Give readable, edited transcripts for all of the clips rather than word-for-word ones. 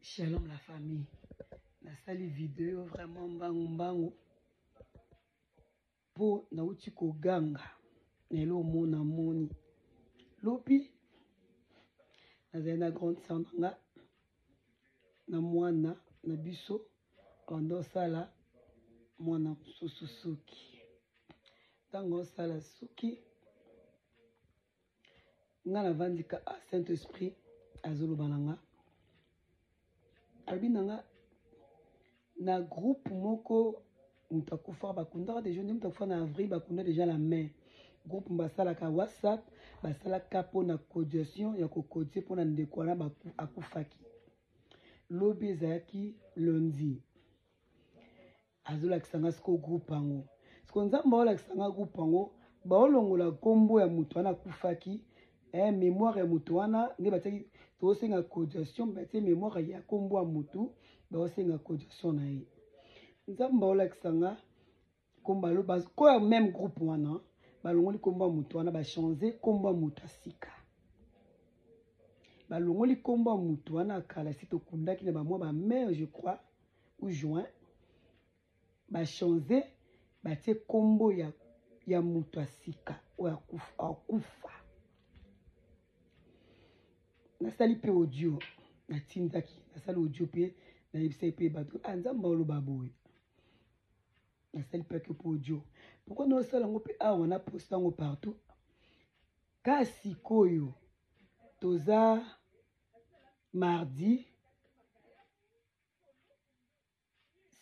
Shalom la famille. La salle vidéo vraiment mbangu pour nauti ko ganga nelo mona moni lopi na grande sandanga na mwana na biso ondo sala mwana susuki tango sala suki ngana vandika a Saint-Esprit azolo bananga albinanga na groupe moko mutakufa bakunda déjà mutakufa na avril bakunda déjà la main groupe basala ka WhatsApp basala ka pona cotisation ya ko cotiser pona ndeko na ba akufaki lobi ezaki lundi azola kisanga siko groupe ango siko nzamba ola kisanga groupe ango ba olongola kombo ya mutu ana kufaki mémoire ya mutu wana nde bataki to senga cotisation batie mémoire ya kombo ya mutu ba senga cotisation na ye nzamba ola kisanga komba lo bas ko ya même groupe wana balongoli kombo ya mutu wana ba changer kombo ya mutu asika balongoli kombo ya mutu wana kala sito kundaki na ba mois ba mai je crois ou juin ba changer batie kombo ya mutu asika o akufa nasali pe audio na tindaki nasali audio pe na yebisa pe bato nzamba oloba boye nasali pe ke audio pourquoi nous sala ngo pe awa na posta ngo partout kasi koyo toza mardi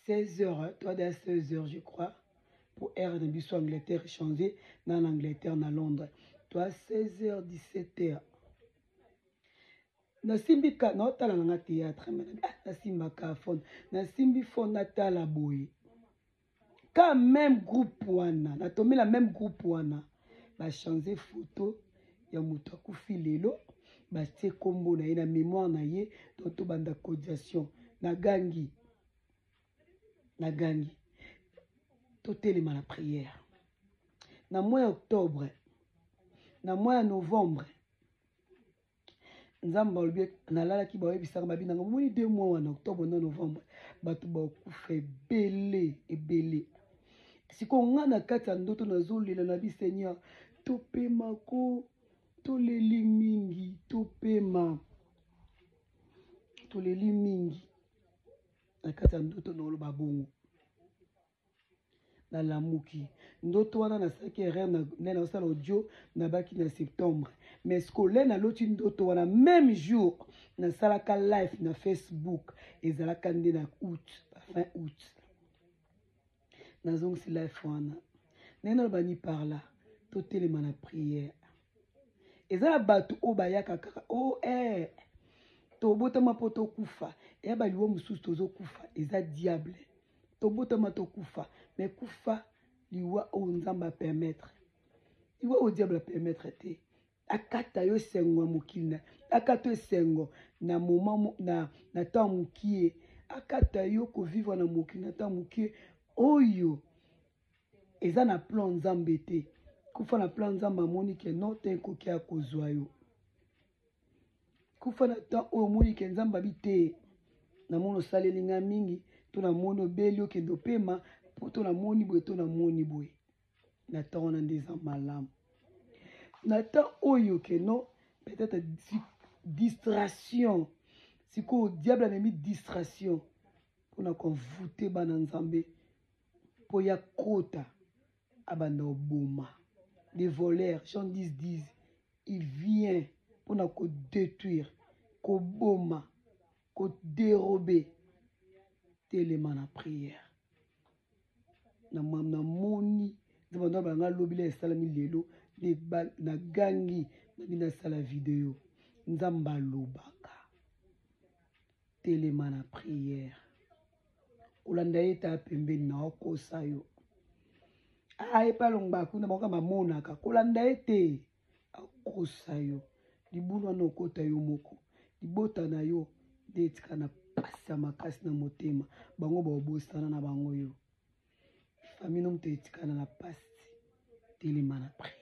16h, toi à 16h je crois pour R de biso Angleterre changer dans l'Angleterre na Londres toi 16h 17h na simbi ka na tala na théâtre na simba ka phone na simbi phone na tala boye quand même groupe wana na tomé la même groupe wana ba changer photo ya mutu akufi lelo ba tie kombo na ye na mémoire na ye to banda cotisation na gangi to telema la prière na mois octobre na mois novembre nzamba olbi nalala ki bawe bisaka babina ngomoni 2 mois en octobre na novembre batu ba kufa ebele siko ngana kati ya ndoto nazolela na bi Seigneur topema ko toleli mingi topema toleli mingi na kati ya ndoto na oloba bongo na lamuki ndoto wana na saki erreur na osala audio na baki na septembre mais scolaire na loti ndoto wana même jour na salaka live na Facebook ezalaka nde na août fin août na zongsi live wana nena bani parla to telema na prière ezala batu o bayaka kaka o to botama poto kufa ya baliwo mususu tozo kufa eza diable to botama to kufa mais kufa liwa o nzamba permettre liwa o diable permettre te akata yo sengo mokilina akata sengo na moment na temps mukie akata yo ko vivre na mokilina temps mukie oyo eza na plan nzambe te kufa na plan nzamba moni ke no te ko kia kozwa yo kufa na temps oyo moni ke nzamba bite na mono salelinga mingi to na mono belio ke ndopema to na moni boye na temps na ndeza malamu na temps oyo ke no peut-être distraction siko diable a mis distraction pour na convoûter bana nzambe pour ya kota abanda oboma les voleurs Jean 10 il vient pour na ko détruire ko boma ko dérober telema na prière na moni nzamba banga lobile esalami lelo na gangi na bina sala vidéo nzamba lobaka telema na prière olanda eta pembeni na okosa yo epalongba kuna bakamba monaka kolanda ete akosa yo libulu na okota yo moko libota na yo detika na pasi ya makasi na motema bango baobosana na bango yo famille no mutu etikana na pasi telema na prière